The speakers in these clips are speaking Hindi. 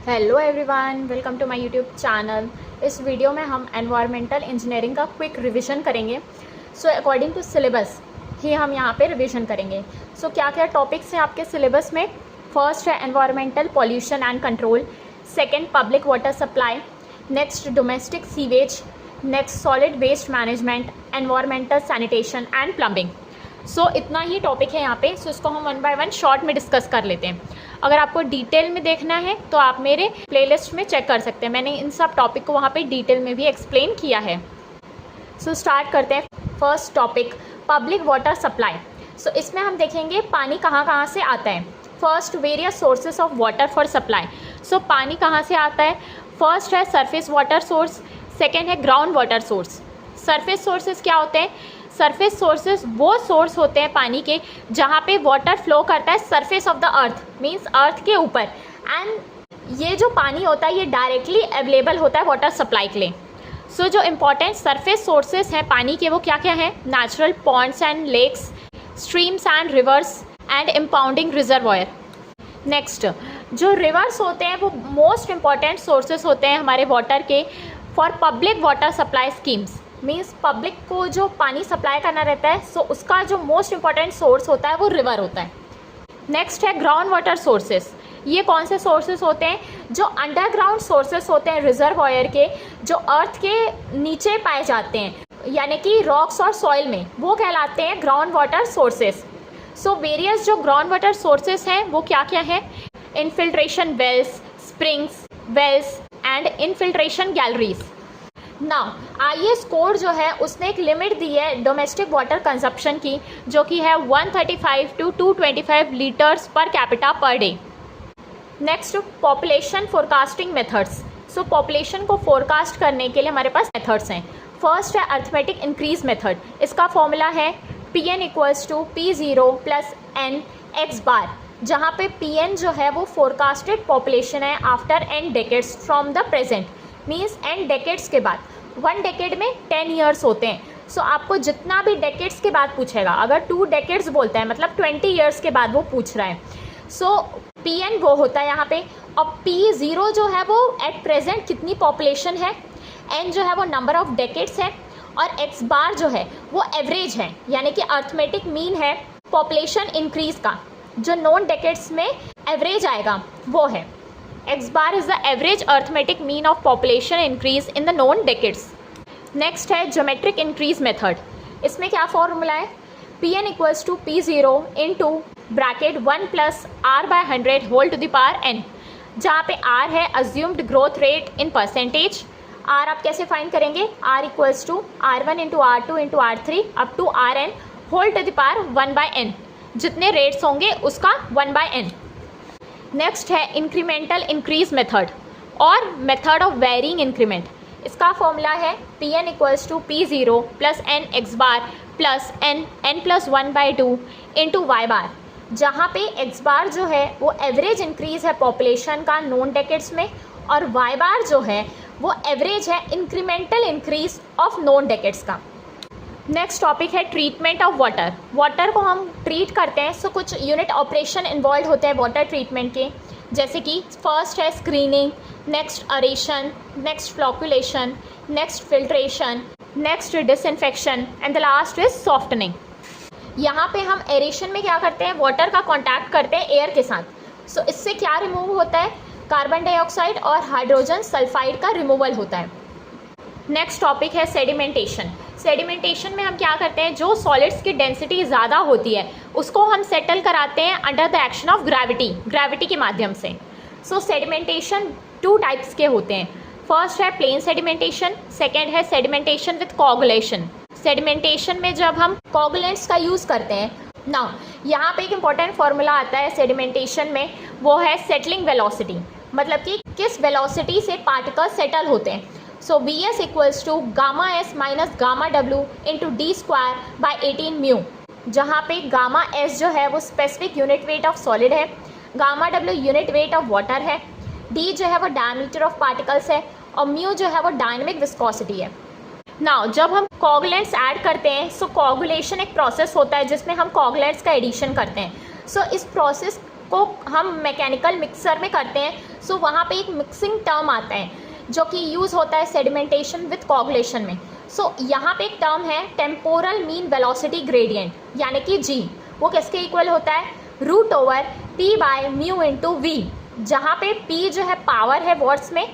Hello everyone, welcome to my YouTube channel. इस वीडियो में हम एनवायरमेंटल इंजीनियरिंग का क्विक रिवीजन करेंगे। अकॉर्डिंग टू सिलेबस ही हम यहाँ पे रिवीजन करेंगे। क्या क्या टॉपिक्स हैं आपके सिलेबस में। फर्स्ट है environmental pollution and control, second public water supply, next domestic sewage, next solid waste management, environmental sanitation and plumbing. इतना ही टॉपिक है यहाँ पे। इसको हम वन बाय वन शॉर्ट में डिस्कस कर लेते हैं। अगर आपको डिटेल में देखना है तो आप मेरे प्लेलिस्ट में चेक कर सकते हैं, मैंने इन सब टॉपिक को वहाँ पे डिटेल में भी एक्सप्लेन किया है। स्टार्ट करते हैं। First topic public water supply. इसमें हम देखेंगे पानी कहाँ कहाँ से आता है। First various sources of water for supply. पानी कहाँ से आता है। फर्स्ट है सरफेस वाटर सोर्स, सेकेंड है ground water source. Surface sources क्या होते हैं। सरफेस सोर्सेज वो सोर्स होते हैं पानी के जहाँ पे वाटर फ्लो करता है surface of the earth, means earth के ऊपर। एंड ये जो पानी होता है ये डायरेक्टली अवेलेबल होता है वाटर सप्लाई के लिए। जो इम्पोर्टेंट सरफेस सोर्सेज हैं पानी के वो क्या क्या हैं। Natural ponds and lakes, streams and rivers and impounding reservoir. Next जो रिवर्स होते हैं वो मोस्ट इम्पॉर्टेंट सोर्सेज होते हैं हमारे वाटर के for public water supply schemes. Means public को जो पानी सप्लाई करना रहता है उसका जो मोस्ट इम्पॉर्टेंट सोर्स होता है वो रिवर होता है। नेक्स्ट है ग्राउंड वाटर सोर्सेस। ये कौन से सोर्सेस होते हैं। जो अंडरग्राउंड सोर्सेस होते हैं रिजर्वॉयर के, जो अर्थ के नीचे पाए जाते हैं यानी कि रॉक्स और सॉइल में, वो कहलाते हैं ग्राउंड वाटर सोर्सेस। वेरियस जो ग्राउंड वाटर सोर्सेस हैं वो क्या क्या है। Infiltration wells, springs, wells and infiltration galleries. Now IS code जो है उसने एक लिमिट दी है डोमेस्टिक वाटर कंजप्शन की, जो कि है 135 to 225 litres per capita per day. Next population forecasting methods. Population को फोरकास्ट करने के लिए हमारे पास मेथड्स हैं। फर्स्ट है अर्थमेटिक इंक्रीज मेथड। इसका फॉर्मूला है PN = P0 + N x bar, जहाँ पे PN जो है वो फोरकास्टेड पॉपुलेशन है after n decades from the present. Means n decades के बाद, 1 डेकेड में 10 ईयर्स होते हैं। आपको जितना भी डेकेड्स के बाद पूछेगा, अगर 2 डेकेड्स बोलता है मतलब 20 ईयर्स के बाद वो पूछ रहा है। PN वो होता है यहाँ पे। और P0 जो है वो एट प्रेजेंट कितनी पॉपुलेशन है, N जो है वो नंबर ऑफ डेकेड्स है, और x बार जो है वो एवरेज है यानी कि अर्थमेटिक मीन है पॉपुलेशन इंक्रीज का, जो नॉन डेकेड्स में एवरेज आएगा वो है। x bar is the average arithmetic mean of population increase in the known decades. Next है ज्योमेट्रिक इंक्रीज मेथड। इसमें क्या फॉर्मूला है। PN = P0 × bracket 1 + R/100 whole to the power n, जहाँ पे R है assumed growth rate in percentage. R आप कैसे फाइंड करेंगे। R = R1 × R2 × R3 up to Rn whole to the power 1/n, जितने रेट्स होंगे उसका 1/n। नेक्स्ट है इंक्रीमेंटल इंक्रीज मेथड और मेथड ऑफ वेरिंग इंक्रीमेंट। इसका फॉर्मूला है PN = P0 + N x bar + n + 1/2 × y बार, जहाँ पे x बार जो है वो एवरेज इंक्रीज है पॉपुलेशन का नॉन डेकेड्स में, और y बार जो है वो एवरेज है incremental increase of non decades का। नेक्स्ट टॉपिक है ट्रीटमेंट ऑफ वाटर। वाटर को हम ट्रीट करते हैं, कुछ यूनिट ऑपरेशन इन्वॉल्व होते हैं वाटर ट्रीटमेंट के, जैसे कि फर्स्ट है screening, next aeration, next flocculation, next filtration, next disinfection and the last is softening. यहाँ पे हम एरेशन में क्या करते हैं, वाटर का कॉन्टैक्ट करते हैं एयर के साथ। इससे क्या रिमूव होता है, कार्बन डाइऑक्साइड और हाइड्रोजन सल्फाइड का रिमूवल होता है। नेक्स्ट टॉपिक है सेडिमेंटेशन। सेडिमेंटेशन में हम क्या करते हैं, जो सॉलिड्स की डेंसिटी ज़्यादा होती है उसको हम सेटल कराते हैं under the action of gravity के माध्यम से। सेडिमेंटेशन 2 टाइप्स के होते हैं। फर्स्ट है प्लेन सेडिमेंटेशन, सेकेंड है सेडिमेंटेशन विथ कोगुलेशन। सेडिमेंटेशन में जब हम कोगुलेंट्स का यूज़ करते हैं, नाउ यहाँ पे एक इंपॉर्टेंट फार्मूला आता है सेडिमेंटेशन में, वो है सेटलिंग वेलोसिटी, मतलब कि किस वेलोसिटी से पार्टिकल सेटल होते हैं। VS = (Γs - Γw × d²/18 μ), जहाँ पे गामा S जो है वो specific unit weight of solid है, gamma W unit weight of water है, d जो है वो डायमीटर ऑफ पार्टिकल्स है, और म्यू जो है वो डायनेमिक विस्कोसिटी है। नाउ जब हम कोगुलेंट्स ऐड करते हैं, कोगुलेशन एक प्रोसेस होता है जिसमें हम कोगुलेंट्स का एडिशन करते हैं। इस प्रोसेस को हम मैकेनिकल मिक्सर में करते हैं, सो वहाँ पे एक मिक्सिंग टर्म आता है जो कि यूज़ होता है सेडिमेंटेशन विथ कोगुलेशन में। सो यहाँ पे एक टर्म है टेम्पोरल मीन वेलोसिटी ग्रेडियंट, यानी कि जी, वो किसके इक्वल होता है, √P/μ इंटू वी, जहाँ पे P जो है पावर है वॉट्स में,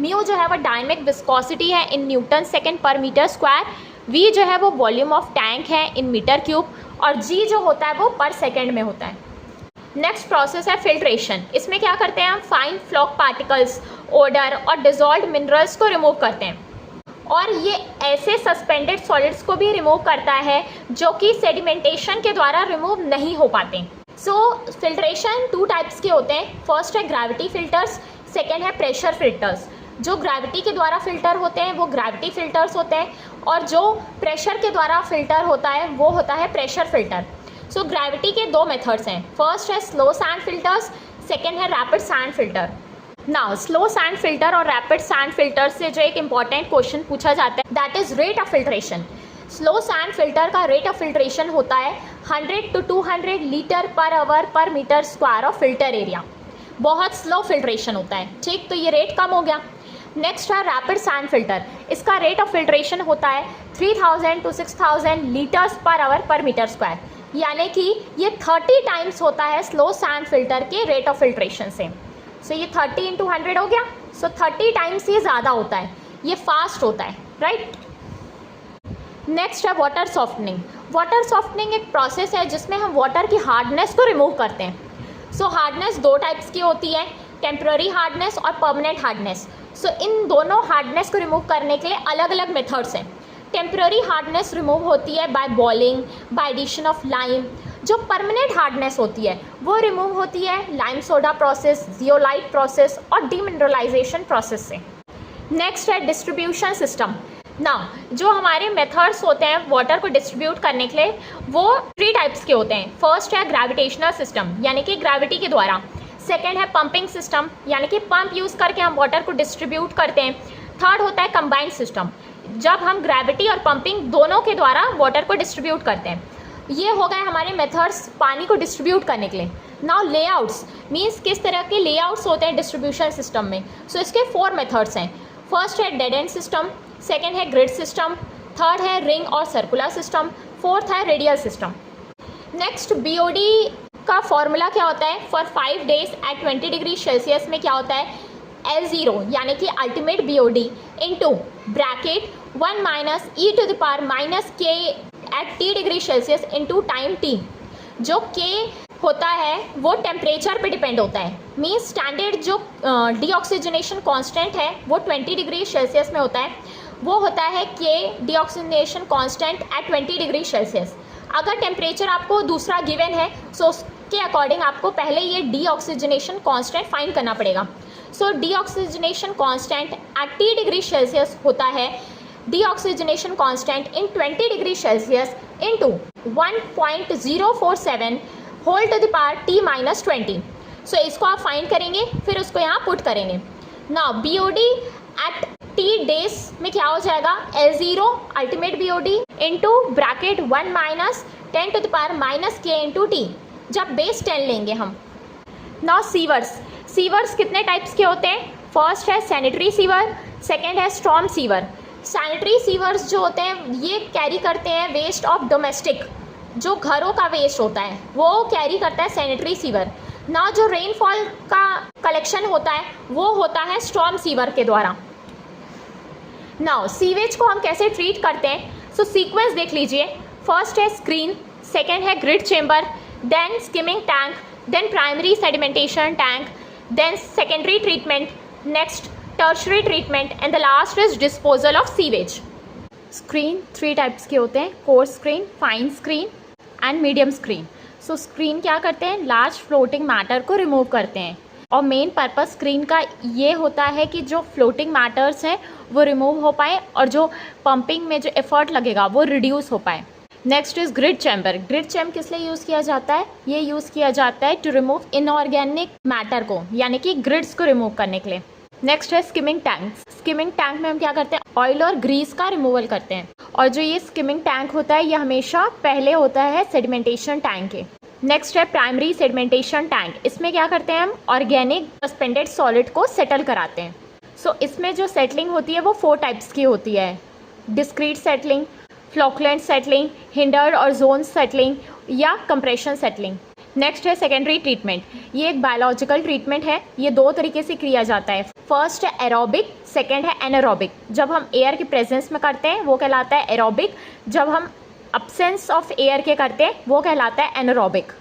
म्यू जो है वो डायनेमिक विस्कोसिटी है इन न्यूटन सेकेंड पर मीटर स्क्वायर, V जो है वो वॉल्यूम ऑफ टैंक है इन मीटर क्यूब, और G जो होता है वो पर सेकेंड में होता है। नेक्स्ट प्रोसेस है फिल्ट्रेशन। इसमें क्या करते हैं हम, फाइन फ्लॉक पार्टिकल्स, ओडर और डिजॉल्व्ड मिनरल्स को रिमूव करते हैं, और ये ऐसे सस्पेंडेड सॉलिड्स को भी रिमूव करता है जो कि सेडिमेंटेशन के द्वारा रिमूव नहीं हो पाते। सो फिल्ट्रेशन 2 टाइप्स के होते हैं। फर्स्ट है ग्रेविटी फिल्टर्स, सेकेंड है प्रेशर फिल्टर्स। जो ग्रेविटी के द्वारा फिल्टर होते हैं वो ग्रेविटी फिल्टर्स होते हैं, और जो प्रेशर के द्वारा फिल्टर होता है वो होता है प्रेशर फिल्टर। सो ग्रेविटी के 2 मेथड्स हैं। फर्स्ट है स्लो सैंड फिल्टर्स, सेकेंड है rapid sand filter. Now slow sand filter और रैपिड सैंड फिल्टर से जो एक इंपॉर्टेंट क्वेश्चन पूछा जाता है, that is rate of filtration. Slow sand filter का रेट ऑफ फिल्ट्रेशन होता है 100 to 200 litre per hour per metre square of filter area. बहुत स्लो फिल्ट्रेशन होता है, ठीक, तो ये रेट कम हो गया। नेक्स्ट है रैपिड सैंड फिल्टर। इसका रेट ऑफ फिल्ट्रेशन होता है 3000 to 6000 लीटर्स पर आवर पर मीटर स्क्वायर, यानी कि ये 30 टाइम्स होता है स्लो सैंड फिल्टर के रेट ऑफ फिल्ट्रेशन से। सो ये 30 × 100 हो गया, सो 30 टाइम्स ये ज़्यादा होता है, ये फास्ट होता है, राइट। नेक्स्ट है वाटर सॉफ्टनिंग। वाटर सॉफ्टनिंग एक प्रोसेस है जिसमें हम वाटर की हार्डनेस को रिमूव करते हैं। सो हार्डनेस 2 टाइप्स की होती है, टेम्पररी हार्डनेस और परमानेंट हार्डनेस। सो इन दोनों हार्डनेस को रिमूव करने के लिए अलग अलग मेथड्स हैं। टेम्पररी हार्डनेस रिमूव होती है by boiling, by addition of lime. जो परमानेंट हार्डनेस होती है वो रिमूव होती है lime soda process, zeolite process और डीमिनरलाइजेशन प्रोसेस से। नेक्स्ट है डिस्ट्रीब्यूशन सिस्टम। ना जो हमारे मेथड्स होते हैं वाटर को डिस्ट्रीब्यूट करने के लिए वो 3 टाइप्स के होते हैं। फर्स्ट है ग्रेविटेशनल सिस्टम, यानी कि ग्रेविटी के द्वारा। सेकेंड है पंपिंग सिस्टम, यानी कि पंप यूज़ करके हम वाटर को डिस्ट्रीब्यूट करते हैं। थर्ड होता है कंबाइंड सिस्टम, जब हम ग्रेविटी और पंपिंग दोनों के द्वारा वाटर को डिस्ट्रीब्यूट करते हैं। ये हो गए हमारे मेथड्स पानी को डिस्ट्रीब्यूट करने के लिए। नाउ लेआउट्स मीन्स किस तरह के लेआउट्स होते हैं डिस्ट्रीब्यूशन सिस्टम में। सो इसके 4 मेथड्स हैं। फर्स्ट है डेड एंड सिस्टम, सेकेंड है ग्रिड सिस्टम, थर्ड है रिंग और सर्कुलर सिस्टम, फोर्थ है रेडियल सिस्टम। नेक्स्ट बीओडी का फॉर्मूला क्या होता है, for 5 days at 20 degree Celsius में क्या होता है, L0 यानी कि ultimate BOD into bracket 1 - e⁻⁻k at T degree Celsius into time T। जो K होता है वो टेम्परेचर पे डिपेंड होता है, मीन्स स्टैंडर्ड जो डीऑक्सीजनेशन कांस्टेंट है वो 20 डिग्री सेल्सियस में होता है, वो होता है K deoxygenation constant eight 20 degree Celsius. अगर टेम्परेचर आपको दूसरा गिवन है सो उसके अकॉर्डिंग आपको पहले ये डीऑक्सीजनेशन कांस्टेंट फाइंड करना पड़ेगा। So deoxygenation constant at T degree Celsius होता है deoxygenation constant in 20 degree Celsius into 1.047 whole to the power T-20। So इसको आप फाइंड करेंगे, फिर उसको यहाँ पुट करेंगे। Now BOD at T days में क्या हो जाएगा, L0 ultimate BOD into bracket 1 - 10⁻⁻k into T, जब बेस 10 लेंगे हम। Now sewers. सीवर्स कितने टाइप्स के होते हैं, फर्स्ट है सैनिटरी सीवर, सेकेंड है स्टॉर्म सीवर। सैनिटरी सीवर्स जो होते हैं ये कैरी करते हैं वेस्ट ऑफ डोमेस्टिक, जो घरों का वेस्ट होता है वो कैरी करता है सैनिटरी सीवर। ना जो रेनफॉल का कलेक्शन होता है वो होता है स्टॉर्म सीवर के द्वारा। नाउ सीवेज को हम कैसे ट्रीट करते हैं, सो सीक्वेंस देख लीजिए। फर्स्ट है स्क्रीन, सेकेंड है grit chamber, then skimming tank, then primary sedimentation tank, then secondary treatment, next tertiary treatment and the last is disposal of sewage. Screen 3 types के होते हैं, coarse screen, fine screen and medium screen. So screen क्या करते हैं, लार्ज फ्लोटिंग मैटर को रिमूव करते हैं, और मेन पर्पस स्क्रीन का ये होता है कि जो फ्लोटिंग मैटर्स हैं वो रिमूव हो पाए और जो पंपिंग में जो एफर्ट लगेगा वो रिड्यूस हो पाए। Next is grid chamber. Grid chamber किस लिए यूज़ किया जाता है, ये यूज़ किया जाता है टू रिमूव इनऑर्गेनिक मैटर को, यानी कि ग्रिड्स को रिमूव करने के लिए। नेक्स्ट है स्किमिंग टैंक। स्किमिंग टैंक में हम क्या करते हैं, ऑयल और ग्रीस का रिमूवल करते हैं, और जो ये स्किमिंग टैंक होता है ये हमेशा पहले होता है सेडिमेंटेशन टैंक के। नेक्स्ट है प्राइमरी सेडिमेंटेशन टैंक। इसमें क्या करते हैं हम, ऑर्गेनिक सस्पेंडेड सॉलिड को सेटल कराते हैं। सो इसमें जो सेटलिंग होती है वो 4 टाइप्स की होती है, डिस्क्रीट सेटलिंग, फ्लॉकुलेंट सेटलिंग, हिंडर्ड और जोन सेटलिंग या कंप्रेशन सेटलिंग। नेक्स्ट है सेकेंडरी ट्रीटमेंट। ये एक बायोलॉजिकल ट्रीटमेंट है, ये 2 तरीके से किया जाता है। फर्स्ट है एरोबिक, सेकेंड है एनारोबिक। जब हम एयर के प्रेजेंस में करते हैं वो कहलाता है एरोबिक, जब हम अब्सेंस ऑफ एयर के करते हैं वो कहलाता है एनारोबिक।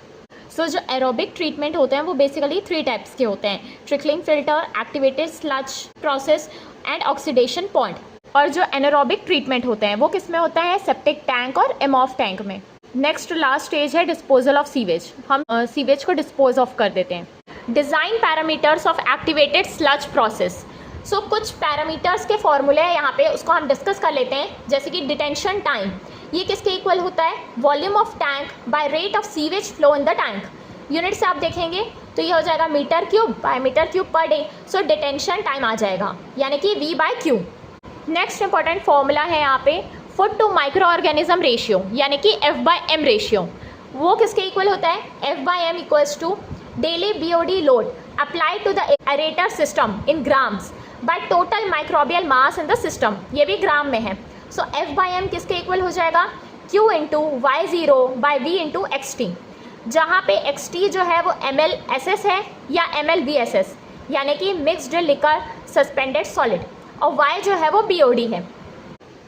सो जो एरोबिक ट्रीटमेंट होते हैं वो बेसिकली 3 टाइप्स के होते हैं, trickling filter, activated sludge process and oxidation point. और जो एनारोबिक ट्रीटमेंट होते हैं वो किस में होता है, सेप्टिक टैंक और एमॉफ टैंक में। नेक्स्ट लास्ट स्टेज है डिस्पोजल ऑफ सीवेज। हम सीवेज को डिस्पोज ऑफ कर देते हैं। Design parameters of activated sludge process. So कुछ पैरामीटर्स के फॉर्मूले हैं यहाँ पे, उसको हम डिस्कस कर लेते हैं। जैसे कि डिटेंशन टाइम, ये किसके इक्वल होता है, volume of tank by rate of sewage flow in the tank. Unit से आप देखेंगे तो ये हो जाएगा metre cube by metre cube per day. So detention time आ जाएगा, यानी कि V/Q। नेक्स्ट इंपॉर्टेंट फॉर्मूला है यहाँ पे food to microorganism ratio, यानी कि F/M रेशियो। वो किसके इक्वल होता है, F/M equals to daily BOD load applied to the aerator system in grams by total microbial mass in the system. ये भी ग्राम में है। सो F/M किसके इक्वल हो जाएगा, Q into Y0/V into XT, जहाँ पे XT जो है वो MLSS है या MLVSS, यानी कि मिक्स्ड लिकर सस्पेंडेड सॉलिड, और Y जो है वो BOD है।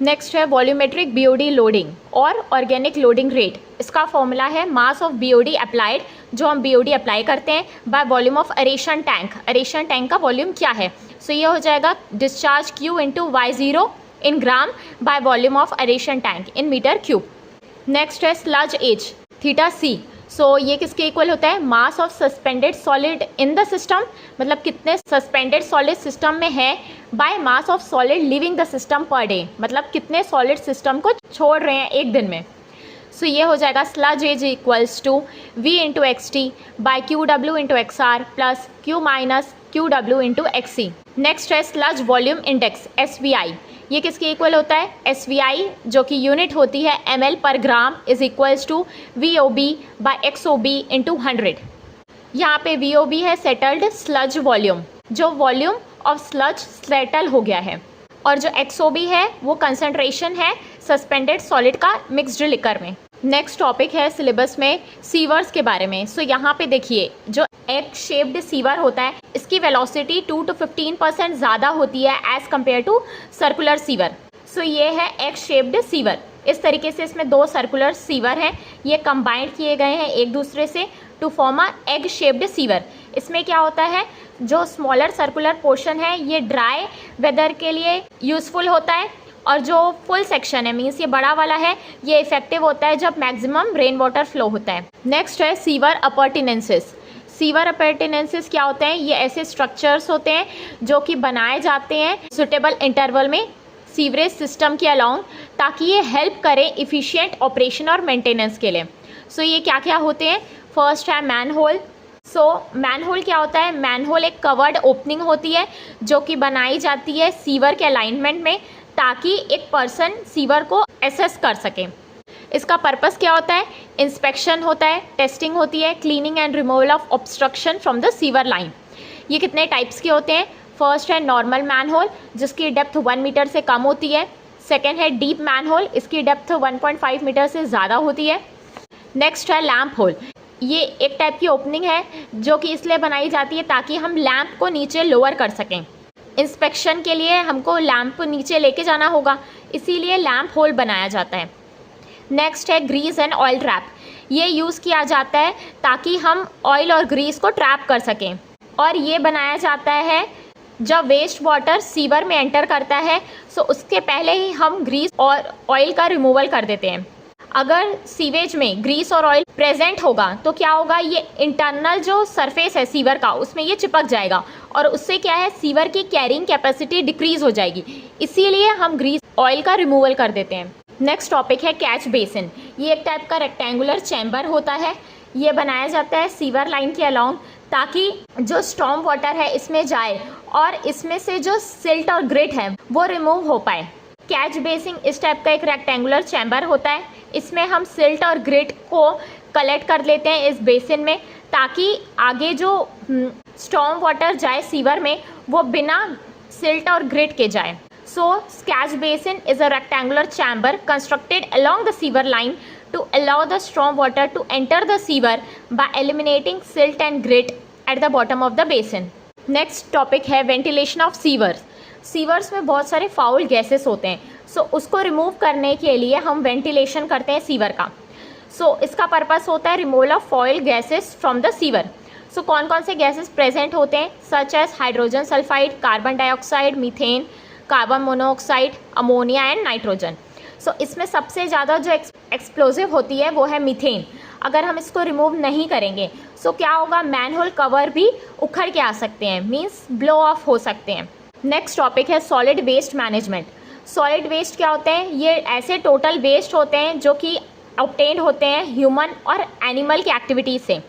नेक्स्ट है वॉल्यूमेट्रिक BOD लोडिंग और ऑर्गेनिक लोडिंग रेट। इसका फॉर्मूला है मास ऑफ BOD अप्लाइड, जो हम BOD अप्लाई करते हैं, by volume of aeration tank. Aeration tank का वॉल्यूम क्या है, सो ये हो जाएगा discharge Q into Y0 in gram by volume of aeration tank in metre cube. Next है स्लज एज θc। सो ये किसके इक्वल होता है, mass of suspended solid in the system, मतलब कितने सस्पेंडेड सॉलिड सिस्टम में है, by mass of solid leaving the system per day, मतलब कितने सॉलिड सिस्टम को छोड़ रहे हैं एक दिन में। सो ये हो जाएगा sludge age equals to V into XT by QW into XR plus Q minus QW into XC। नेक्स्ट है स्लज वॉल्यूम इंडेक्स SVI। ये किसके इक्वल होता है, SVI जो कि यूनिट होती है ml पर gram is equals to VOB by XOB into 100। यहाँ पे VOB है सेटल्ड स्लज वॉल्यूम, जो वॉल्यूम ऑफ स्लज सेटल हो गया है, और जो XOB है वो कंसंट्रेशन है सस्पेंडेड सॉलिड का मिक्स्ड लिकर में। नेक्स्ट टॉपिक है सिलेबस में सीवर्स के बारे में। सो यहाँ पे देखिए, जो एग शेप्ड सीवर होता है इसकी वेलोसिटी 2 to 15% ज़्यादा होती है as compared to circular sewer. So ये है एग शेप्ड सीवर। इस तरीके से इसमें 2 सर्कुलर सीवर हैं, ये कंबाइंड किए गए हैं एक दूसरे से to form a egg shaped sewer. इसमें क्या होता है, जो स्मॉलर सर्कुलर पोर्शन है ये ड्राई वेदर के लिए यूज़फुल होता है, और जो फुल सेक्शन है मीन्स ये बड़ा वाला है ये इफेक्टिव होता है जब मैक्सिमम रेन वाटर फ्लो होता है। नेक्स्ट है सीवर अपर्टिनेंसेस। सीवर अपर्टिनेंसेस क्या होते हैं, ये ऐसे स्ट्रक्चर्स होते हैं जो कि बनाए जाते हैं सुटेबल इंटरवल में सीवरेज सिस्टम के अलाउंग, ताकि ये हेल्प करे इफ़िशिएंट ऑपरेशन और मेंटेनेंस के लिए। सो ये क्या क्या होते हैं, फर्स्ट है मैनहोल। सो मैनहोल क्या होता है, मैनहोल एक कवर्ड ओपनिंग होती है जो कि बनाई जाती है सीवर के अलाइनमेंट में, ताकि एक पर्सन सीवर को एसेस कर सके। इसका पर्पस क्या होता है, इंस्पेक्शन होता है, टेस्टिंग होती है, cleaning and removal of obstruction from the sewer line. ये कितने टाइप्स के होते हैं, फर्स्ट है नॉर्मल मैनहोल जिसकी डेप्थ 1 मीटर से कम होती है। सेकेंड है डीप मैनहोल, इसकी डेप्थ 1.5 मीटर से ज़्यादा होती है। नेक्स्ट है लैम्प होल, ये एक टाइप की ओपनिंग है जो कि इसलिए बनाई जाती है ताकि हम लैम्प को नीचे लोअर कर सकें। इंस्पेक्शन के लिए हमको लैम्प नीचे लेके जाना होगा, इसीलिए लैम्प होल बनाया जाता है। नेक्स्ट है ग्रीस एंड ऑयल ट्रैप, ये यूज़ किया जाता है ताकि हम ऑयल और ग्रीस को ट्रैप कर सकें, और ये बनाया जाता है जब वेस्ट वाटर सीवर में एंटर करता है सो उसके पहले ही हम ग्रीस और ऑयल का रिमूवल कर देते हैं। अगर सीवेज में ग्रीस और ऑयल प्रेजेंट होगा तो क्या होगा, ये इंटरनल जो सरफेस है सीवर का उसमें ये चिपक जाएगा, और उससे क्या है सीवर की कैरिंग कैपेसिटी डिक्रीज हो जाएगी, इसीलिए हम ग्रीस ऑयल का रिमूवल कर देते हैं। नेक्स्ट टॉपिक है कैच बेसिन। ये एक टाइप का रेक्टेंगुलर चैम्बर होता है, ये बनाया जाता है सीवर लाइन के अलाउंग ताकि जो स्टॉर्म वाटर है इसमें जाए और इसमें से जो सिल्ट और ग्रिट है वो रिमूव हो पाए। कैच बेसिन इस टाइप का एक रेक्टेंगुलर चैम्बर होता है, इसमें हम सिल्ट और ग्रिट को कलेक्ट कर लेते हैं इस बेसिन में, ताकि आगे जो स्टॉर्म वाटर जाए सीवर में वो बिना सिल्ट और ग्रिट के जाए। सो catch basin is a rectangular chamber constructed along the sewer line to allow the storm water to enter the sewer by eliminating silt and grit at the bottom of the basin. Next topic है वेंटिलेशन ऑफ सीवर्स। सीवर्स में बहुत सारे फाउल गैसेस होते हैं, सो उसको रिमूव करने के लिए हम वेंटिलेशन करते हैं सीवर का। सो इसका पर्पस होता है removal of foul gases from the sewer. So कौन कौन से गैसेस प्रेजेंट होते हैं, such as hydrogen sulphide, carbon dioxide, methane, carbon monoxide, ammonia and nitrogen. So इसमें सबसे ज़्यादा जो एक्सप्लोजिव होती है वो है मीथेन। अगर हम इसको रिमूव नहीं करेंगे सो क्या होगा, मैनहोल कवर भी उखड़ के आ सकते हैं, मीन्स ब्लो ऑफ हो सकते हैं। नेक्स्ट टॉपिक है solid waste management. Solid waste क्या होते हैं, ये ऐसे टोटल वेस्ट होते हैं जो कि ऑब्टेन्ड होते हैं ह्यूमन और एनिमल की एक्टिविटीज से,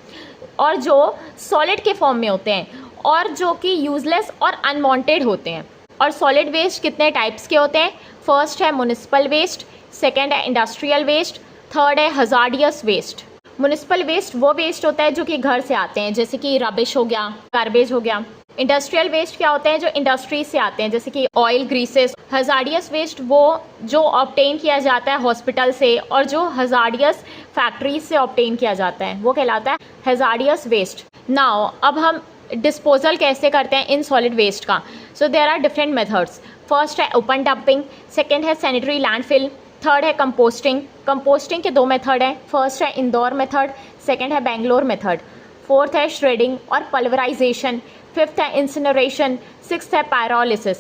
और जो सॉलिड के फॉर्म में होते हैं, और जो कि यूजलेस और अनवांटेड होते हैं। और सॉलिड वेस्ट कितने टाइप्स के होते हैं, फर्स्ट है म्युनिसिपल वेस्ट, सेकेंड है इंडस्ट्रियल वेस्ट, थर्ड है हजार्डियस वेस्ट। म्युनिसिपल वेस्ट वो वेस्ट होता है जो कि घर से आते हैं, जैसे कि रबिश हो गया, गार्बेज हो गया। इंडस्ट्रियल वेस्ट क्या होते हैं, जो इंडस्ट्री से आते हैं, जैसे कि ऑयल, ग्रीसेस। हजार्डियस वेस्ट वो जो ऑब्टेन किया जाता है हॉस्पिटल से, और जो हजार्डियस फैक्ट्रीज से ऑब्टेन किया जाता है वो कहलाता है हजार्डियस वेस्ट। नाउ अब हम डिस्पोजल कैसे करते हैं इन सॉलिड वेस्ट का। So there are different methods. First है ओपन डंपिंग, सेकेंड है सैनिटरी लैंडफिल, थर्ड है कंपोस्टिंग। कंपोस्टिंग के 2 मेथड हैं, फर्स्ट है इंदौर मेथड, सेकेंड है बेंगलोर मेथड। फोर्थ है श्रेडिंग और पल्वराइजेशन, फिफ्थ है इंसिनरेशन, सिक्स्थ है पायरोलिसिस।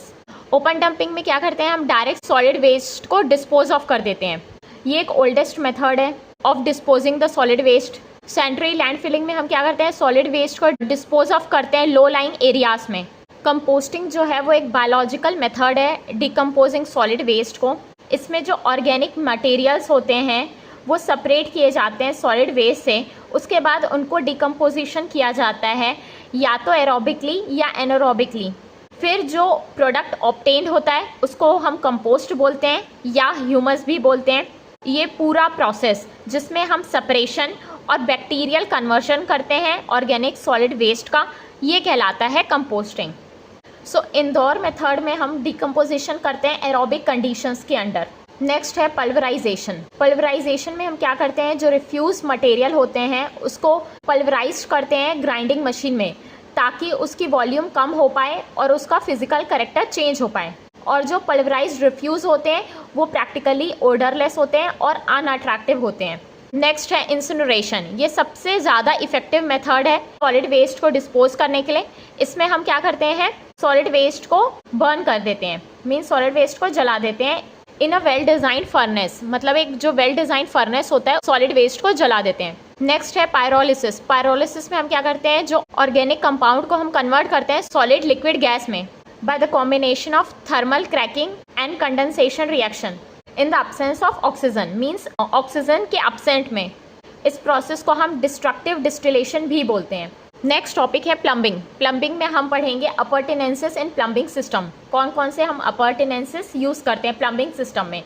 ओपन डंपिंग में क्या करते हैं, हम डायरेक्ट सॉलिड वेस्ट को डिस्पोज ऑफ कर देते हैं। ये एक ओल्डेस्ट मेथड है of disposing the solid waste. Sanitary landfilling में हम क्या करते हैं, सॉलिड वेस्ट को डिस्पोज ऑफ करते हैं लो लाइंग एरियाज में। कंपोस्टिंग जो है वो एक बायोलॉजिकल मेथड है डिकम्पोजिंग सॉलिड वेस्ट को। इसमें जो ऑर्गेनिक मटेरियल्स होते हैं वो सेपरेट किए जाते हैं सॉलिड वेस्ट से, उसके बाद उनको डिकम्पोजिशन किया जाता है या तो एरोबिकली या एनारोबिकली। फिर जो प्रोडक्ट ऑब्टेन्ड होता है उसको हम कंपोस्ट बोलते हैं या ह्यूमस भी बोलते हैं। ये पूरा प्रोसेस जिसमें हम सेपरेशन और बैक्टीरियल कन्वर्शन करते हैं ऑर्गेनिक सॉलिड वेस्ट का, ये कहलाता है कंपोस्टिंग। सो इंदौर मेथड में हम डिकम्पोजिशन करते हैं एरोबिक कंडीशंस के अंडर। नेक्स्ट है पल्वराइजेशन। पल्वराइजेशन में हम क्या करते हैं, जो रिफ्यूज मटेरियल होते हैं उसको पल्वराइज करते हैं ग्राइंडिंग मशीन में, ताकि उसकी वॉल्यूम कम हो पाए और उसका फिजिकल कैरेक्टर चेंज हो पाए। और जो पल्वराइज्ड रिफ्यूज होते हैं वो प्रैक्टिकली ओडरलेस होते हैं और अनअट्रैक्टिव होते हैं। नेक्स्ट है इंसिनरेशन। ये सबसे ज़्यादा इफेक्टिव मेथड है सॉलिड वेस्ट को डिस्पोज करने के लिए। इसमें हम क्या करते हैं, सॉलिड वेस्ट को बर्न कर देते हैं, मीन्स सॉलिड वेस्ट को जला देते हैं इन अ वेल डिजाइन फर्नेस, मतलब एक जो वेल डिजाइन फर्नेस होता है सॉलिड वेस्ट को जला देते हैं। नेक्स्ट है पायरोलिसिस। पायरोलिसिस में हम क्या करते हैं, जो ऑर्गेनिक कंपाउंड को हम कन्वर्ट करते हैं सॉलिड लिक्विड गैस में by the combination of thermal cracking and condensation reaction in the absence of oxygen, means oxygen के एब्सेंट में। इस प्रोसेस को हम डिस्ट्रक्टिव डिस्टिलेशन भी बोलते हैं। नेक्स्ट टॉपिक है प्लम्बिंग। प्लम्बिंग में हम पढ़ेंगे अपरटेनेंसेस इन प्लम्बिंग सिस्टम। कौन कौन से हम अपरटेनेंसेस यूज़ करते हैं प्लम्बिंग सिस्टम में।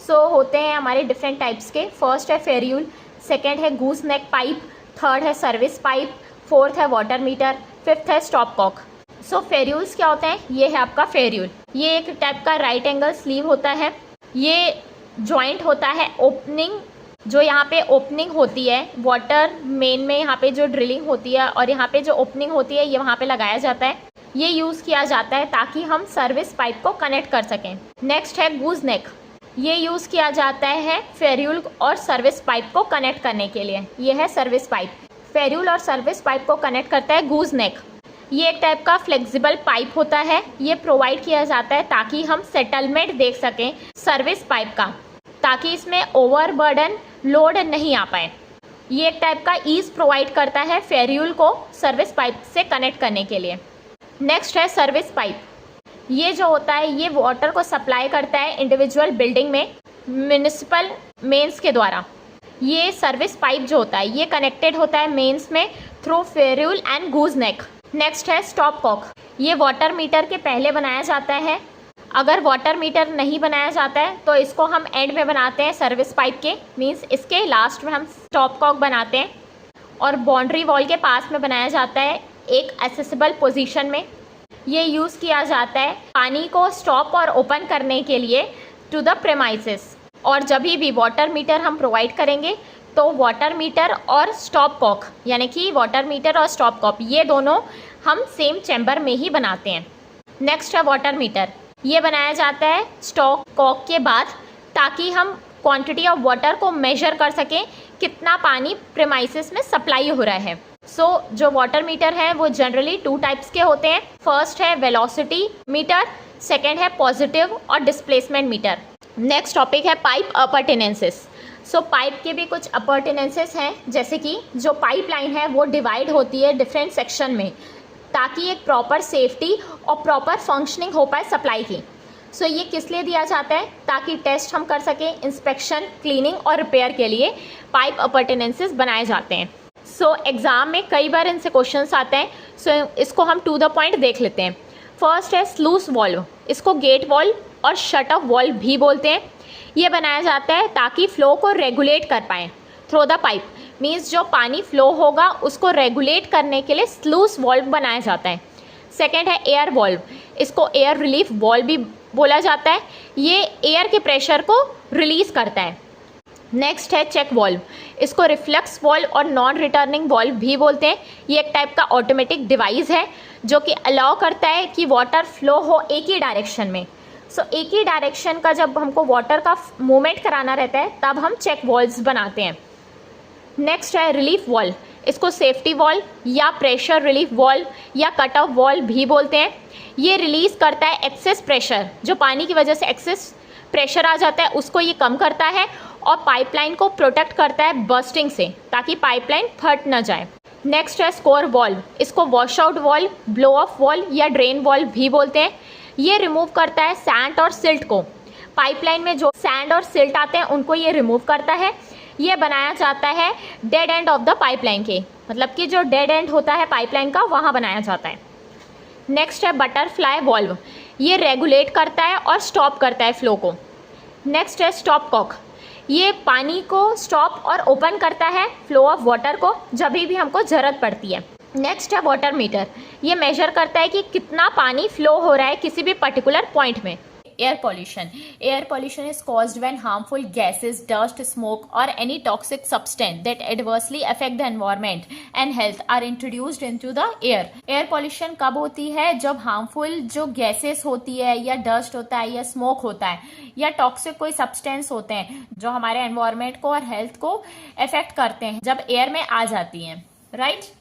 होते हैं हमारे डिफरेंट टाइप्स के। फर्स्ट है फेरियूल, सेकेंड है गूस नेक पाइप, थर्ड है सर्विस पाइप, फोर्थ है वाटर मीटर, फिफ्थ है स्टॉप कॉक। फेरियूल्स क्या होते हैं, ये है आपका फेरियूल। ये एक टाइप का राइट एंगल स्लीव होता है। ये जॉइंट होता है ओपनिंग, जो यहाँ पे ओपनिंग होती है वाटर मेन में, यहाँ पे जो ड्रिलिंग होती है और यहाँ पे जो ओपनिंग होती है ये वहाँ पे लगाया जाता है। ये यूज़ किया जाता है ताकि हम सर्विस पाइप को कनेक्ट कर सकें। नेक्स्ट है गूज नेक। ये यूज़ किया जाता है फेरियूल और सर्विस पाइप को कनेक्ट करने के लिए। ये है सर्विस पाइप। फेरियूल और सर्विस पाइप को कनेक्ट करता है गूज नेक। ये एक टाइप का फ्लेक्सिबल पाइप होता है। ये प्रोवाइड किया जाता है ताकि हम सेटलमेंट देख सकें सर्विस पाइप का, ताकि इसमें ओवरबर्डन लोड नहीं आ पाए। ये एक टाइप का ईज प्रोवाइड करता है फेरियूल को सर्विस पाइप से कनेक्ट करने के लिए। नेक्स्ट है सर्विस पाइप। ये जो होता है ये वाटर को सप्लाई करता है इंडिविजुअल बिल्डिंग में म्युनिसिपल मेंस के द्वारा। ये सर्विस पाइप जो होता है ये कनेक्टेड होता है मेंस में through ferrule and goose neck. Next है स्टॉप कॉक। ये वाटर मीटर के पहले बनाया जाता है। अगर वाटर मीटर नहीं बनाया जाता है तो इसको हम एंड में बनाते हैं सर्विस पाइप के, मींस इसके लास्ट में हम स्टॉप कॉक बनाते हैं और बाउंड्री वॉल के पास में बनाया जाता है एक एक्सेसिबल पोजीशन में। ये यूज़ किया जाता है पानी को स्टॉप और ओपन करने के लिए टू द प्रेमाइसेस। और जब भी वाटर मीटर हम प्रोवाइड करेंगे तो वाटर मीटर और स्टॉप कॉक, यानी कि वाटर मीटर और स्टॉप कॉक, ये दोनों हम सेम चैम्बर में ही बनाते हैं। नेक्स्ट है वाटर मीटर। ये बनाया जाता है स्टॉप कॉक के बाद ताकि हम क्वांटिटी ऑफ वाटर को मेजर कर सकें कितना पानी प्रेमाइसेस में सप्लाई हो रहा है। जो वाटर मीटर है वो जनरली 2 टाइप्स के होते हैं। फर्स्ट है वेलोसिटी मीटर, सेकेंड है पॉजिटिव और डिस्प्लेसमेंट मीटर। नेक्स्ट टॉपिक है पाइप अपर्टेनेंसेस। पाइप के भी कुछ अपर्टेनेंसेस हैं, जैसे कि जो पाइपलाइन है वो डिवाइड होती है डिफरेंट सेक्शन में ताकि एक प्रॉपर सेफ्टी और प्रॉपर फंक्शनिंग हो पाए सप्लाई की। ये किस लिए दिया जाता है? ताकि टेस्ट हम कर सकें, इंस्पेक्शन, क्लीनिंग और रिपेयर के लिए पाइप अपर्टेनेंसेस बनाए जाते हैं। एग्ज़ाम में कई बार इनसे क्वेश्चंस आते हैं। इसको हम टू द पॉइंट देख लेते हैं। फर्स्ट है स्लूस वॉल्व। इसको गेट वॉल्व और शट ऑफ वॉल्व भी बोलते हैं। ये बनाया जाता है ताकि फ़्लो को रेगुलेट कर पाएँ थ्रू द पाइप, मीन्स जो पानी फ़्लो होगा उसको रेगुलेट करने के लिए स्लूस वॉल्व बनाया जाता है। सेकेंड है एयर वॉल्व। इसको एयर रिलीफ वॉल्व भी बोला जाता है। ये एयर के प्रेशर को रिलीज़ करता है। नेक्स्ट है चेक वॉल्व। इसको रिफ्लेक्स वॉल्व और नॉन रिटर्निंग वॉल्व भी बोलते हैं। ये एक टाइप का ऑटोमेटिक डिवाइस है जो कि अलाउ करता है कि वाटर फ्लो हो एक ही डायरेक्शन में। एक ही डायरेक्शन का जब हमको वाटर का मूवमेंट कराना रहता है तब हम चेक वॉल्व्स बनाते हैं। नेक्स्ट है रिलीफ वॉल्व। इसको सेफ्टी वॉल्व या प्रेशर रिलीफ वॉल्व या कट ऑफ वॉल्व भी बोलते हैं। ये रिलीज़ करता है एक्सेस प्रेशर, जो पानी की वजह से एक्सेस प्रेशर आ जाता है उसको ये कम करता है और पाइपलाइन को प्रोटेक्ट करता है बर्स्टिंग से, ताकि पाइपलाइन फट न जाए। नेक्स्ट है स्कोर वॉल्व। इसको wash out valve, blow of valve या ड्रेन वॉल्व भी बोलते हैं। ये रिमूव करता है सैंड और सिल्ट को। पाइपलाइन में जो सैंड और सिल्ट आते हैं उनको ये रिमूव करता है। ये बनाया जाता है dead end of the pipeline के, मतलब कि जो डेड एंड होता है पाइपलाइन का वहाँ बनाया जाता है। नेक्स्ट है बटरफ्लाई वॉल्व। ये रेगुलेट करता है और स्टॉप करता है फ्लो को। नेक्स्ट है स्टॉप कॉक। ये पानी को स्टॉप और ओपन करता है फ्लो ऑफ वाटर को जब भी हमको ज़रूरत पड़ती है। नेक्स्ट है वाटर मीटर। ये मेजर करता है कि कितना पानी फ्लो हो रहा है किसी भी पर्टिकुलर पॉइंट में। Air pollution. Air pollution is caused when harmful gases, dust, smoke or any toxic substance that adversely affect the environment and health are introduced into the air. Air pollution कब होती है? जब हार्मफुल जो गैसेस होती है या डस्ट होता है या स्मोक होता है या टॉक्सिक कोई सब्सटेंस होते हैं जो हमारे एनवायरमेंट को और हेल्थ को अफेक्ट करते हैं, जब एयर में आ जाती हैं, right?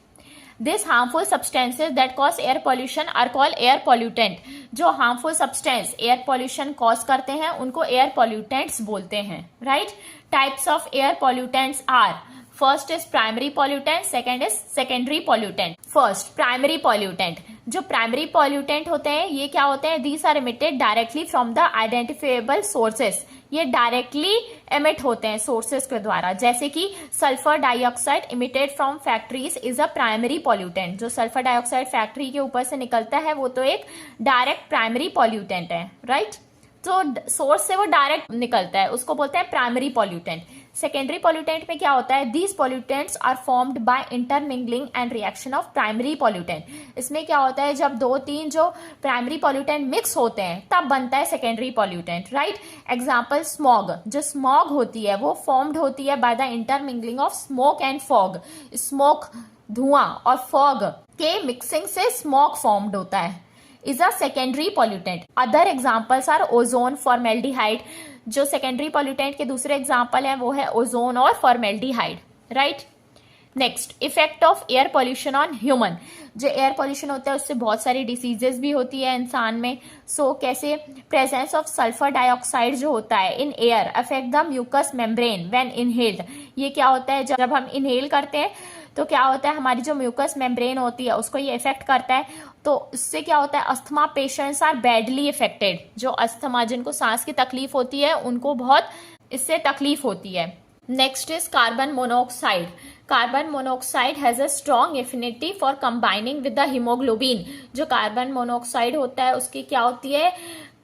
These harmful substances that cause air pollution are called air pollutant. जो harmful substance air pollution cause करते हैं उनको air pollutants बोलते हैं, right? Types of air pollutants are: first is primary pollutant, second is secondary pollutant. First, primary pollutant. जो primary pollutant होते हैं ये क्या होते हैं? These are emitted directly from the identifiable sources. ये डायरेक्टली एमिट होते हैं सोर्सेज के द्वारा, जैसे कि sulphur dioxide emitted from factories is a primary pollutant. जो सल्फर डाइऑक्साइड फैक्ट्री के ऊपर से निकलता है वो तो एक डायरेक्ट प्राइमरी पॉल्यूटेंट है, राइट? तो सोर्स से वो डायरेक्ट निकलता है, उसको बोलते हैं प्राइमरी पॉल्यूटेंट। सेकेंडरी पॉल्यूटेंट में क्या होता है? These pollutants are formed by intermingling and reaction of primary pollutant. इसमें क्या होता है? जब 2-3 जो प्राइमरी पॉल्यूटेंट मिक्स होते हैं तब बनता है secondary pollutant, right? Example smog. जो स्मॉग होती है वो फॉर्म्ड होती है by the intermingling of smoke and fog. Smoke धुआं और फॉग के मिक्सिंग से स्मॉग फॉर्म्ड होता है, is a secondary pollutant. Other examples are ozone, formaldehyde. जो सेकेंडरी पॉल्यूटेंट के दूसरे एग्जाम्पल है वो है ओजोन और formaldehyde, right? Next, effect of air pollution on human. जो एयर पॉल्यूशन होता है उससे बहुत सारी डिसीजेस भी होती है इंसान में। कैसे? प्रेजेंस ऑफ सल्फर डाइऑक्साइड जो होता है in air affect the mucus membrane when inhaled. ये क्या होता है? जब हम इनहेल करते हैं तो क्या होता है? हमारी जो म्यूकस मेम्ब्रेन होती है उसको ये इफेक्ट करता है। तो इससे क्या होता है? Asthma patients are badly affected. जो अस्थमा, जिनको सांस की तकलीफ होती है, उनको बहुत इससे तकलीफ होती है। Next is carbon monoxide. Carbon monoxide has a strong affinity for combining with the haemoglobin. जो कार्बन मोनोऑक्साइड होता है उसकी क्या होती है,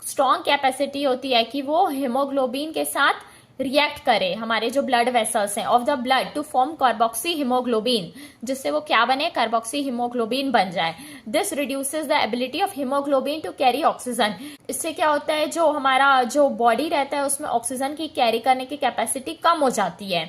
स्ट्रॉन्ग कैपेसिटी होती है कि वो हीमोग्लोबिन के साथ रिएक्ट करे, हमारे जो ब्लड वेसल्स हैं of the blood to form carboxy haemoglobin, जिससे वो क्या बने, कार्बोक्सी हीमोग्लोबिन बन जाए। This reduces the ability of haemoglobin to carry oxygen. इससे क्या होता है, जो हमारा जो बॉडी रहता है उसमें ऑक्सीजन की कैरी करने की कैपेसिटी कम हो जाती है।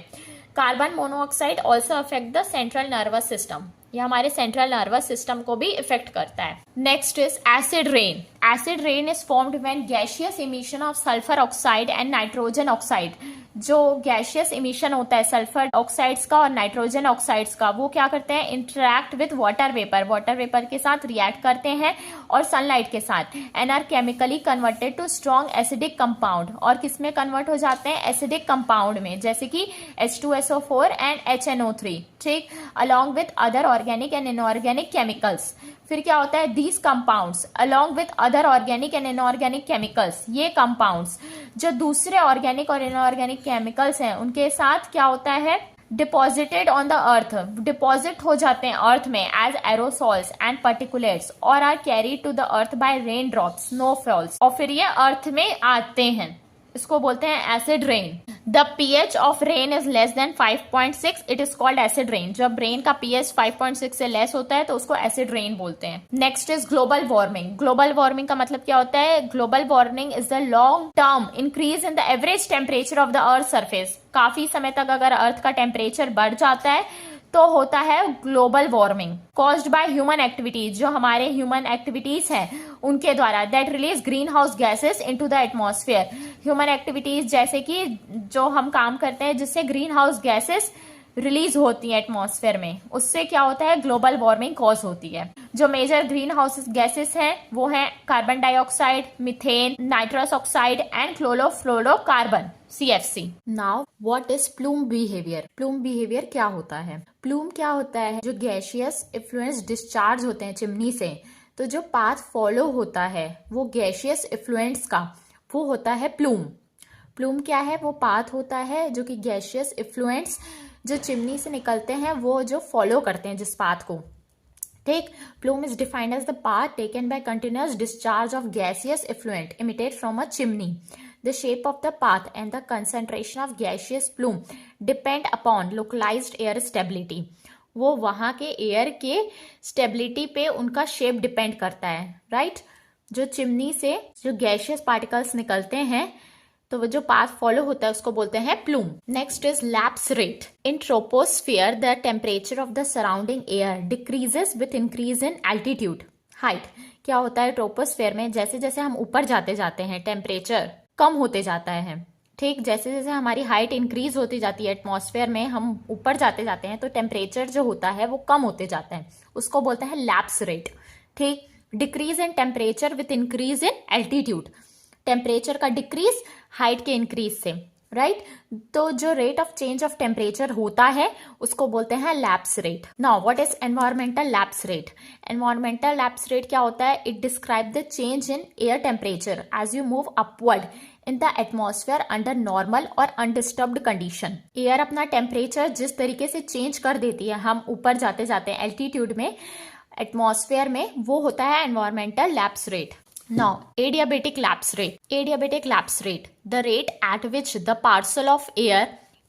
Carbon monoxide also affect the central nervous system, यह हमारे सेंट्रल नर्वस सिस्टम को भी इफेक्ट करता है। Next is acid rain. Acid rain is formed when gaseous emission of sulphur oxide and nitrogen oxide. जो गैसियस इमिशन होता है सल्फर ऑक्साइड्स का और नाइट्रोजन ऑक्साइड्स का, वो क्या करते हैं, interact with water vapour, water vapour के साथ रिएक्ट करते हैं और सनलाइट के साथ, and are chemically converted to strong acidic compound. और किस में कन्वर्ट हो जाते हैं, एसिडिक कंपाउंड में, जैसे कि H2SO4 एंड HNO3, ठीक, along with other organic and inorganic chemicals. फिर क्या होता है, these compounds along with other organic and inorganic chemicals, ये कंपाउंड्स जो दूसरे ऑर्गेनिक और इनऑर्गेनिक केमिकल्स हैं उनके साथ क्या होता है, deposited on the earth, deposit हो जाते हैं अर्थ में एज एरोसॉल्स एंड पर्टिकुलेट्स, और are carried to the earth by rain drops, snowfalls, और फिर ये अर्थ में आते हैं, इसको बोलते हैं acid rain. The pH of rain is less than 5.6, it is called acid rain. जब रेन का pH 5.6 से लेस होता है तो उसको एसिड रेन बोलते हैं। Next is global warming. Global warming का मतलब क्या होता है, global warming is the long term increase in the average temperature of the earth surface. काफी समय तक अगर अर्थ का टेम्परेचर बढ़ जाता है तो होता है global warming, caused by human activities, जो हमारे ह्यूमन एक्टिविटीज हैं उनके द्वारा, that release green house gases into the atmosphere. Human activities जैसे कि जो हम काम करते हैं जिससे ग्रीन हाउस गैसेस रिलीज होती है एटमॉस्फेयर में, उससे क्या होता है, ग्लोबल वार्मिंग कॉज होती है। जो मेजर ग्रीन हाउस गैसेस हैं वो हैं carbon dioxide, methane, nitrous oxide and chlorofluorocarbon, CFC। Now what is plume behaviour. Plume behaviour क्या होता है, प्लूम क्या होता है, जो गैसियस इफ्लुएंस डिस्चार्ज होते हैं चिमनी से, तो जो पाथ फॉलो होता है वो गैसियस इफ्लुएंस का, वो होता है प्लूम। प्लूम क्या है, वो पाथ होता है जो कि गैसियस इफ्लुएंस जो चिमनी से निकलते हैं वो जो फॉलो करते हैं जिस पाथ को, ठीक। Plume is defined as the path taken by continuous discharge of gaseous effluent emitted from a chimney. The shape of the path and the concentration of gaseous plume depend upon localized air stability. वो वहाँ के एयर के स्टेबिलिटी पे उनका शेप डिपेंड करता है, राइट। जो चिमनी से जो गैसियस पार्टिकल्स निकलते हैं तो वो जो पाथ फॉलो होता है उसको बोलते हैं plume. Next is lapse rate. In troposphere the temperature of the surrounding air decreases with increase in altitude, height. क्या होता है ट्रोपोस्फियर में, जैसे जैसे हम ऊपर जाते जाते हैं टेम्परेचर कम होते जाता है, ठीक। जैसे जैसे हमारी हाइट इंक्रीज होती जाती है एटमॉस्फेयर में, हम ऊपर जाते जाते हैं तो टेम्परेचर जो होता है वो कम होते जाता है, उसको बोलते हैं लैप्स रेट, ठीक। Decrease in temperature with increase in altitude, temperature का डिक्रीज हाइट के इंक्रीज से, राइट। तो जो rate of change of temperature होता है उसको बोलते हैं lapse rate. Now what is environmental lapse rate. Environmental lapse rate क्या होता है, it describe the change in air temperature as you move upward in the atmosphere under normal और अनडिस्टर्ब्ड कंडीशन। एयर अपना टेम्परेचर जिस तरीके से चेंज कर देती है हम ऊपर जाते जाते हैं एल्टीट्यूड में, एटमॉस्फेयर में, वो होता है environmental lapse rate. Now, adiabatic lapse rate. Adiabatic lapse rate, the rate at which the parcel of air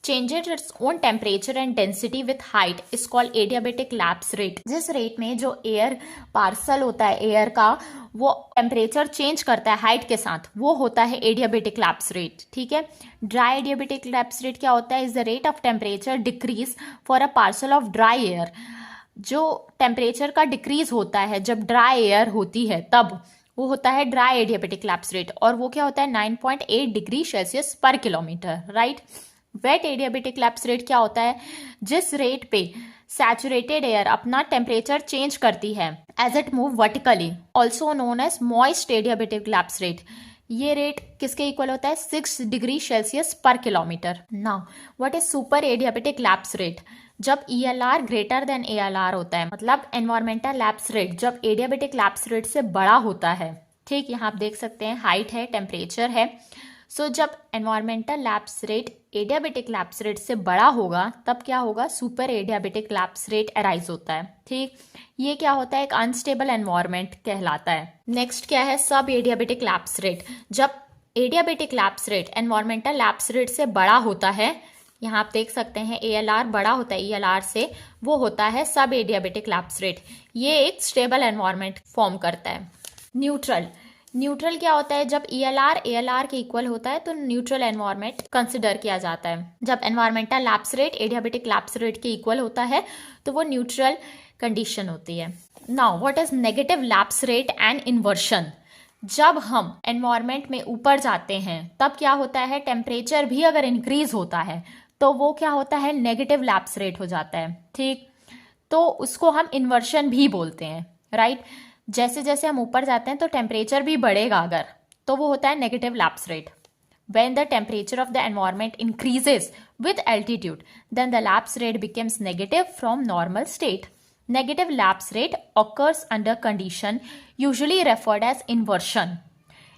changes its own temperature and density with height is called adiabatic lapse rate. जिस रेट में जो एयर पार्सल होता है एयर का वो टेम्परेचर चेंज करता है हाइट के साथ, वो होता है एडियाबेटिक लैप्स रेट, ठीक है। ड्राई एडियाबेटिक लैप्स रेट क्या होता है, is the rate of temperature decrease for a parcel of dry air. जो टेम्परेचर का डिक्रीज होता है जब ड्राई एयर होती है तब, वो होता है ड्राई एडियाबेटिक लैप्स रेट, और वो क्या होता है 9.8 डिग्री सेल्सियस पर kilometre, right. Wet adiabatic lapse rate क्या होता है, जिस रेट पे सैचुरेटेड एयर अपना टेम्परेचर चेंज करती है as it move vertically, also known as moist adiabatic lapse rate. ये रेट किसके इक्वल होता है, 6 डिग्री सेल्सियस पर kilometre. Now what is super adiabatic lapse rate. जब ELR ग्रेटर देन ALR होता है, मतलब एनवायरमेंटल लैप्स रेट जब एडियाबेटिक लैप्स रेट से बड़ा होता है, ठीक। यहाँ आप देख सकते हैं हाइट है, टेम्परेचर है, सो जब environmental lapse rate adiabatic lapse rate से बड़ा होगा तब क्या होगा, super adiabatic lapse rate arise होता है। ठीक, ये क्या होता है, एक अनस्टेबल एनवायरमेंट कहलाता है। नेक्स्ट क्या है, सब एडियाबेटिक लैप्स रेट। जब adiabatic lapse rate environmental lapse rate से बड़ा होता है, यहाँ आप देख सकते हैं ALR बड़ा होता है ELR से, वो होता है सब एडियाबेटिक लैप्स रेट। ये एक स्टेबल एनवायरमेंट फॉर्म करता है। न्यूट्रल, न्यूट्रल क्या होता है, जब ELR ALR के इक्वल होता है तो न्यूट्रल एनवायरमेंट कंसिडर किया जाता है। जब environmental lapse rate adiabatic lapse rate के इक्वल होता है तो वो न्यूट्रल कंडीशन होती है। Now what is negative lapse rate and inversion. जब हम एनवायरमेंट में ऊपर जाते हैं तब क्या होता है, टेम्परेचर भी अगर इंक्रीज होता है तो वो क्या होता है, नेगेटिव लैप्स रेट हो जाता है। ठीक, तो उसको हम इन्वर्शन भी बोलते हैं, राइट। जैसे जैसे हम ऊपर जाते हैं तो टेम्परेचर भी बढ़ेगा अगर, तो वो होता है negative lapse rate. When the temperature of the environment increases with altitude, then the lapse rate becomes negative from normal state. Negative lapse rate occurs under condition usually referred as inversion.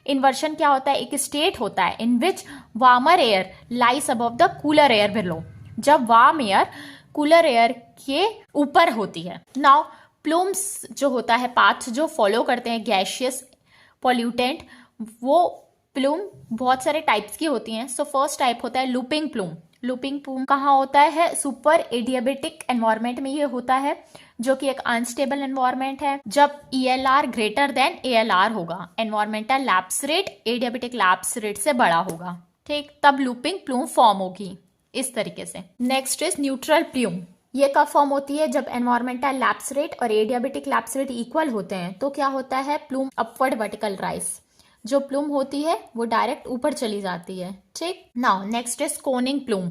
Inversion क्या होता है, एक स्टेट होता है in which warmer air lies above the cooler air below. जब वार्म एयर कूलर एयर के ऊपर होती है। Now प्लूम्स जो होता है, पाथ जो फॉलो करते हैं गैशियस पॉल्यूटेंट, वो प्लूम बहुत सारे टाइप्स की होती हैं। सो फर्स्ट टाइप होता है लूपिंग प्लूम। लूपिंग प्लूम कहाँ होता है, सुपर एडियाबेटिक एनवायरमेंट में ये होता है, जो कि एक अनस्टेबल एनवायरमेंट है। जब ELR ग्रेटर देन ALR होगा, environmental lapse rate adiabatic lapse rate से बड़ा होगा। ठीक, तब लूपिंग प्लूम फॉर्म होगी इस तरीके से। Next is neutral plume. ये कब फॉर्म होती है, जब एनवायरमेंटल लैप्स रेट और एडियाबेटिक लैप्स रेट इक्वल होते हैं तो क्या होता है, प्लूम अपवर्ड वर्टिकल राइज। जो प्लूम होती है वो डायरेक्ट ऊपर चली जाती है। ठीक, now next is Koenig plume.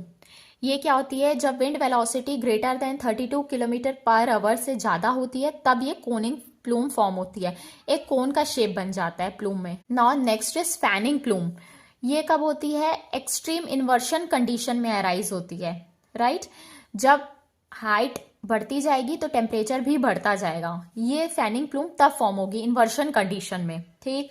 ये क्या होती है, जब wind velocity greater than 32 kilometre per hour से ज्यादा होती है तब ये कोनिंग प्लूम फॉर्म होती है, एक कोन का शेप बन जाता है प्लूम में। Now next is fanning plume. ये कब होती है, एक्सट्रीम इन्वर्शन कंडीशन में अराइज होती है, राइट। जब हाइट बढ़ती जाएगी तो टेम्परेचर भी बढ़ता जाएगा, ये फैनिंग प्लूम तब फॉर्म होगी इन्वर्शन कंडीशन में। ठीक,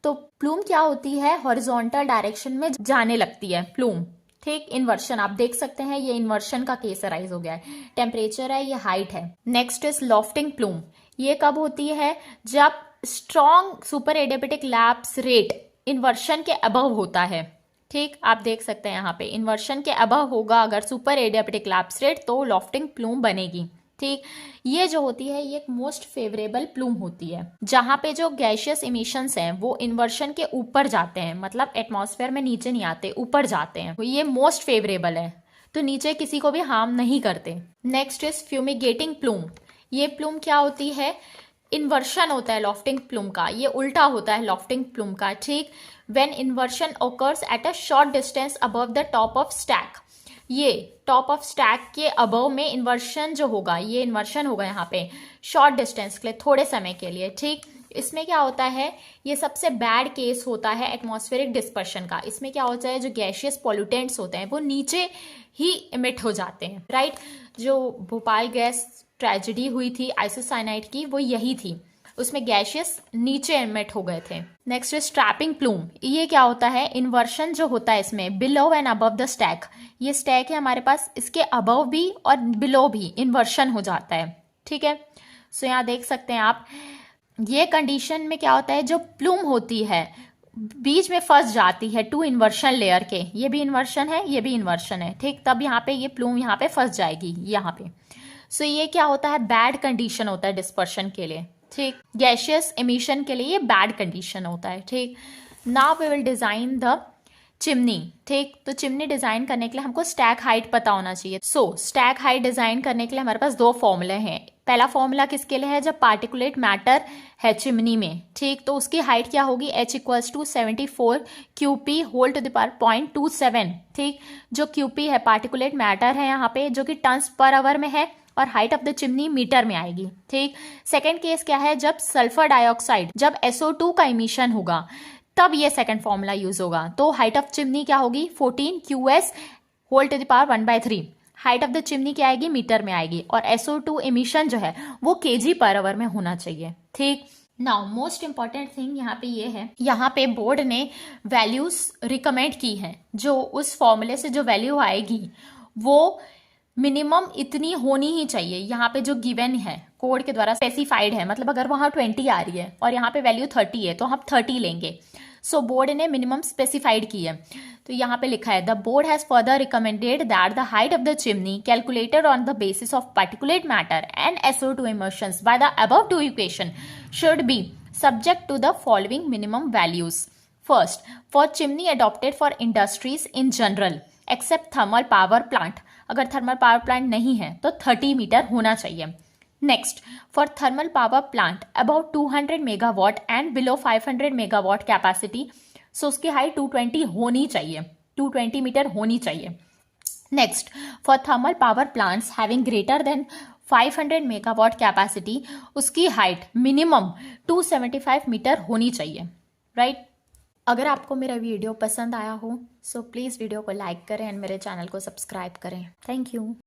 तो प्लूम क्या होती है, हॉरिजॉन्टल डायरेक्शन में जाने लगती है प्लूम। ठीक, इन्वर्शन आप देख सकते हैं, ये इन्वर्शन का केस अराइज हो गया है। टेम्परेचर है, ये हाइट है। Next is lofting plume. ये कब होती है, जब strong super adiabatic lapse rate inversion के अबव होता है। ठीक, आप देख सकते हैं यहाँ पे इन्वर्शन के अबव होगा अगर सुपर एडियाबेटिक लैप्स रेट, तो लॉफ्टिंग प्लूम बनेगी। ठीक, ये जो होती है ये एक मोस्ट फेवरेबल प्लूम होती है, जहां पे जो गैशियस इमिशंस हैं वो इन्वर्शन के ऊपर जाते हैं, मतलब एटमॉस्फेयर में नीचे नहीं आते, ऊपर जाते हैं। तो ये मोस्ट फेवरेबल है, तो नीचे किसी को भी हार्म नहीं करते। Next is fumigating plume. ये प्लूम क्या होती है, इन्वर्शन होता है लॉफ्टिंग प्लूम का, ये उल्टा होता है लॉफ्टिंग प्लूम का। ठीक, when inversion occurs at a short distance above the top of stack. ये टॉप ऑफ स्टैक के अबव में इन्वर्शन जो होगा, ये इन्वर्शन होगा यहाँ पे शॉर्ट डिस्टेंस के लिए, थोड़े समय के लिए। ठीक, इसमें क्या होता है, ये सबसे बैड केस होता है एटमॉस्फेरिक डिस्पर्शन का। इसमें क्या होता है, जो गैशियस पॉल्यूटेंट्स होते हैं वो नीचे ही इमिट हो जाते हैं, राइट। जो भोपाल गैस ट्रेजेडी हुई थी आइसोसाइनाइड की, वो यही थी, उसमें गैशियस नीचे इमिट हो गए थे। Next is trapping plume. ये क्या होता है, इन्वर्शन जो होता है इसमें below and above the stack. ये स्टैक है हमारे पास, इसके अबव भी और बिलो भी इन्वर्शन हो जाता है। ठीक है, सो यहाँ देख सकते हैं आप, ये कंडीशन में क्या होता है, जो प्लूम होती है बीच में फंस जाती है टू इन्वर्शन लेयर के, ये भी इन्वर्शन है, ये भी इन्वर्शन है। ठीक, तब यहाँ पे ये प्लूम यहाँ पे फंस जाएगी यहाँ पे। सो ये क्या होता है, बैड कंडीशन होता है डिस्पर्शन के लिए। ठीक, गैशियस एमिशन के लिए ये बैड कंडीशन होता है। ठीक, now we will design the chimney. ठीक, तो चिमनी डिजाइन करने के लिए हमको स्टैक हाइट पता होना चाहिए। सो स्टैक हाइट डिजाइन करने के लिए हमारे पास दो फॉर्मूले हैं। पहला फॉर्मूला किसके लिए है, जब पार्टिकुलेट मैटर है चिमनी में। ठीक, तो उसकी हाइट क्या होगी, H = 74 QP whole to the power 0.27। ठीक, जो QP है पार्टिकुलेट मैटर है यहाँ पे, जो कि टन्स पर आवर में है, और height of the chimney metre में आएगी। ठीक, सेकेंड केस क्या है, जब सल्फर डाइऑक्साइड, जब SO2 का इमिशन होगा तब ये सेकंड फॉर्मूला यूज होगा। तो हाइट ऑफ चिमनी क्या होगी, 14 QS whole to the power 1/3। Height of the chimney क्या आएगी, मीटर में आएगी, और SO2 इमिशन जो है वो kg पर आवर में होना चाहिए। ठीक, नाउ मोस्ट इम्पॉर्टेंट थिंग यहाँ पे ये है, यहाँ पे बोर्ड ने वैल्यूज रिकमेंड की हैं, जो उस फॉर्मूले से जो वैल्यू आएगी वो मिनिमम इतनी होनी ही चाहिए। यहाँ पे जो गिवन है कोड के द्वारा स्पेसिफाइड है, मतलब अगर वहाँ 20 आ रही है और यहाँ पे वैल्यू 30 है तो हम 30 लेंगे। सो बोर्ड ने मिनिमम स्पेसिफाइड की है। तो यहाँ पे लिखा है the board has further recommended that the height of the chimney calculated on the basis of particulate matter and SO2 emissions by the above two equation should be subject to the following minimum values. First, for chimney adopted for industries in general except thermal power plant, अगर थर्मल पावर प्लांट नहीं है तो 30 मीटर होना चाहिए। Next, for thermal power plant about 200 megawatt and below 500 megawatt capacity, so उसकी हाइट 220 होनी चाहिए, 220 मीटर होनी चाहिए। Next, for thermal power plants having greater than 500 megawatt capacity, उसकी हाइट मिनिमम 275 मीटर होनी चाहिए, राइट। अगर आपको मेरा वीडियो पसंद आया हो सो प्लीज़ वीडियो को लाइक करें एंड मेरे चैनल को सब्सक्राइब करें। Thank you.